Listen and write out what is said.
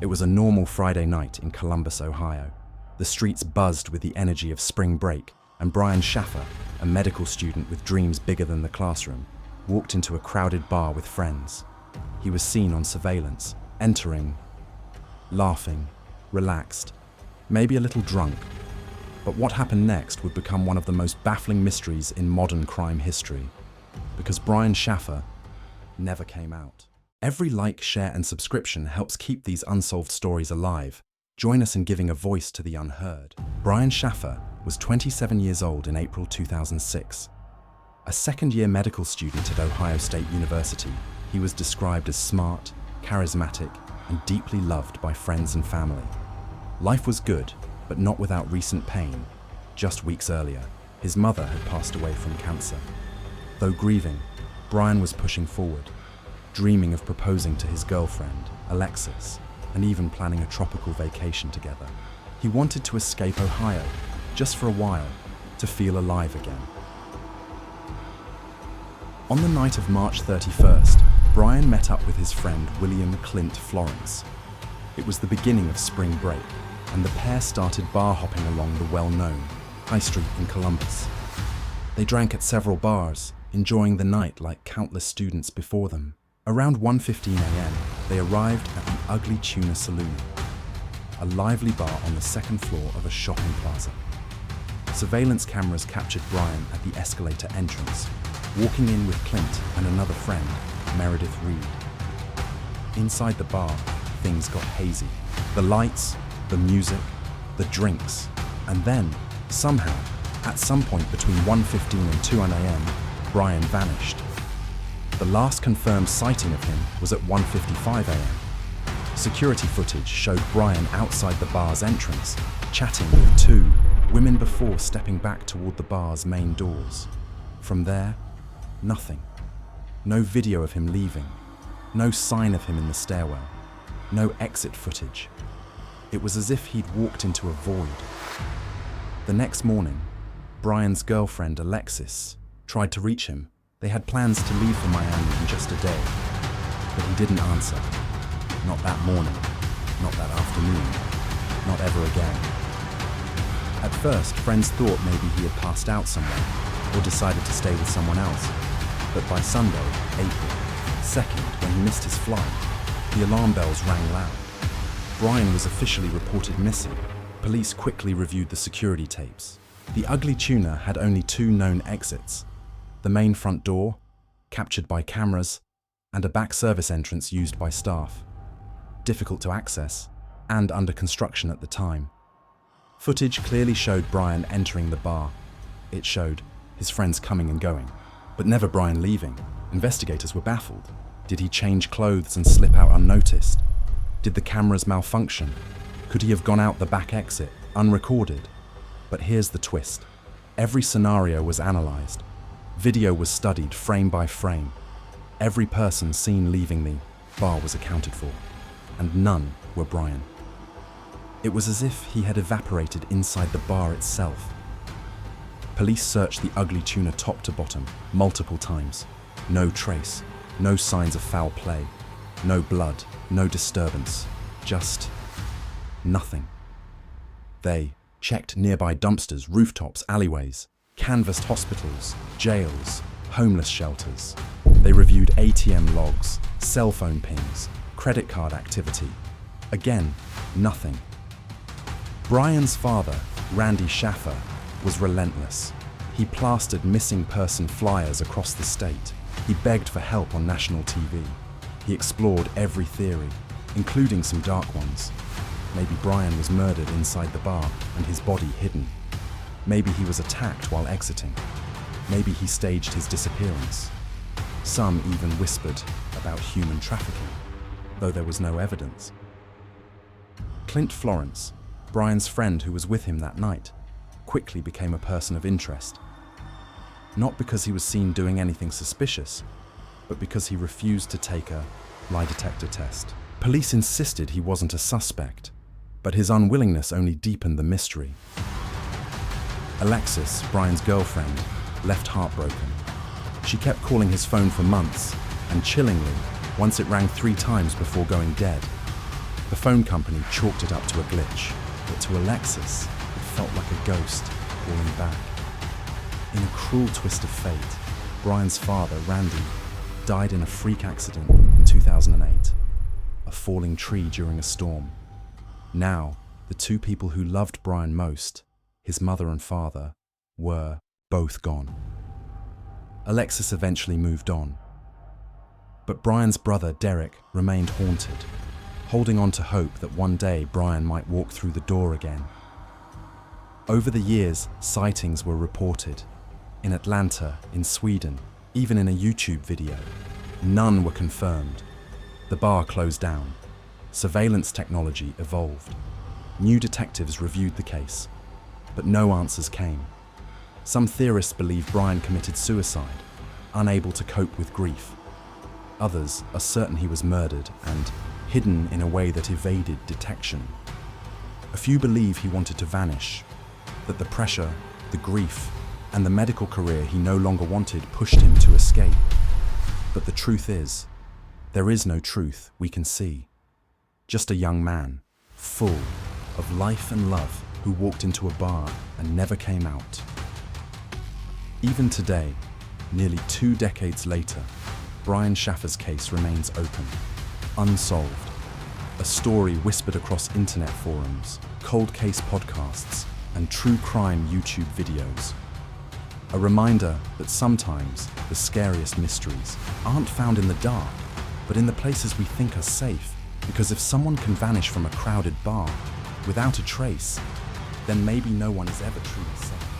It was a normal Friday night in Columbus, Ohio. The streets buzzed with the energy of spring break, and Brian Shaffer, a medical student with dreams bigger than the classroom, walked into a crowded bar with friends. He was seen on surveillance, entering, laughing, relaxed, maybe a little drunk. But what happened next would become one of the most baffling mysteries in modern crime history, because Brian Shaffer never came out. Every like, share, and subscription helps keep these unsolved stories alive. Join us in giving a voice to the unheard. Brian Shaffer was 27 years old in April 2006. A second-year medical student at Ohio State University, he was described as smart, charismatic, and deeply loved by friends and family. Life was good, but not without recent pain. Just weeks earlier, his mother had passed away from cancer. Though grieving, Brian was pushing forward, dreaming of proposing to his girlfriend, Alexis, and even planning a tropical vacation together. He wanted to escape Ohio, just for a while, to feel alive again. On the night of March 31st, Brian met up with his friend William Clint Florence. It was the beginning of spring break, and the pair started bar hopping along the well-known High Street in Columbus. They drank at several bars, enjoying the night like countless students before them. Around 1:15 a.m., they arrived at the Ugly Tuna Saloon, a lively bar on the second floor of a shopping plaza. Surveillance cameras captured Brian at the escalator entrance, walking in with Clint and another friend, Meredith Reed. Inside the bar, things got hazy. The lights, the music, the drinks, and then, somehow, at some point between 1:15 and 2 a.m., Brian vanished. The last confirmed sighting of him was at 1:55 a.m. Security footage showed Brian outside the bar's entrance, chatting with two women before stepping back toward the bar's main doors. From there, nothing. No video of him leaving, no sign of him in the stairwell, no exit footage. It was as if he'd walked into a void. The next morning, Brian's girlfriend, Alexis, tried to reach him. They had plans to leave for Miami in just a day, but he didn't answer. Not that morning, not that afternoon, not ever again. At first, friends thought maybe he had passed out somewhere or decided to stay with someone else. But by Sunday, April 2nd, when he missed his flight, the alarm bells rang loud. Brian was officially reported missing. Police quickly reviewed the security tapes. The Ugly Tuna had only two known exits: the main front door, captured by cameras, and a back service entrance used by staff. Difficult to access, and under construction at the time. Footage clearly showed Brian entering the bar. It showed his friends coming and going, but never Brian leaving. Investigators were baffled. Did he change clothes and slip out unnoticed? Did the cameras malfunction? Could he have gone out the back exit, unrecorded? But here's the twist. Every scenario was analyzed. Video was studied frame by frame. Every person seen leaving the bar was accounted for, and none were Brian. It was as if he had evaporated inside the bar itself. Police searched the Ugly Tuna top to bottom, multiple times. No trace, no signs of foul play, no blood, no disturbance, just nothing. They checked nearby dumpsters, rooftops, alleyways, canvassed hospitals, jails, homeless shelters. They reviewed ATM logs, cell phone pings, credit card activity. Again, nothing. Brian's father, Randy Shaffer, was relentless. He plastered missing person flyers across the state. He begged for help on national TV. He explored every theory, including some dark ones. Maybe Brian was murdered inside the bar and his body hidden. Maybe he was attacked while exiting. Maybe he staged his disappearance. Some even whispered about human trafficking, though there was no evidence. Clint Florence, Brian's friend who was with him that night, quickly became a person of interest. Not because he was seen doing anything suspicious, but because he refused to take a lie detector test. Police insisted he wasn't a suspect, but his unwillingness only deepened the mystery. Alexis, Brian's girlfriend, left heartbroken. She kept calling his phone for months, and chillingly, once it rang 3 times before going dead. The phone company chalked it up to a glitch, but to Alexis, it felt like a ghost calling back. In a cruel twist of fate, Brian's father, Randy, died in a freak accident in 2008, a falling tree during a storm. Now, the two people who loved Brian most, his mother and father, were both gone. Alexis eventually moved on, but Brian's brother, Derek, remained haunted, holding on to hope that one day Brian might walk through the door again. Over the years, sightings were reported. In Atlanta, in Sweden, even in a YouTube video. None were confirmed. The bar closed down. Surveillance technology evolved. New detectives reviewed the case, but no answers came. Some theorists believe Brian committed suicide, unable to cope with grief. Others are certain he was murdered and hidden in a way that evaded detection. A few believe he wanted to vanish, that the pressure, the grief, and the medical career he no longer wanted pushed him to escape. But the truth is, there is no truth we can see. Just a young man, full of life and love, who walked into a bar and never came out. Even today, nearly 2 decades later, Brian Shaffer's case remains open, unsolved. A story whispered across internet forums, cold case podcasts, and true crime YouTube videos. A reminder that sometimes the scariest mysteries aren't found in the dark, but in the places we think are safe. Because if someone can vanish from a crowded bar without a trace, then maybe no one is ever truly safe.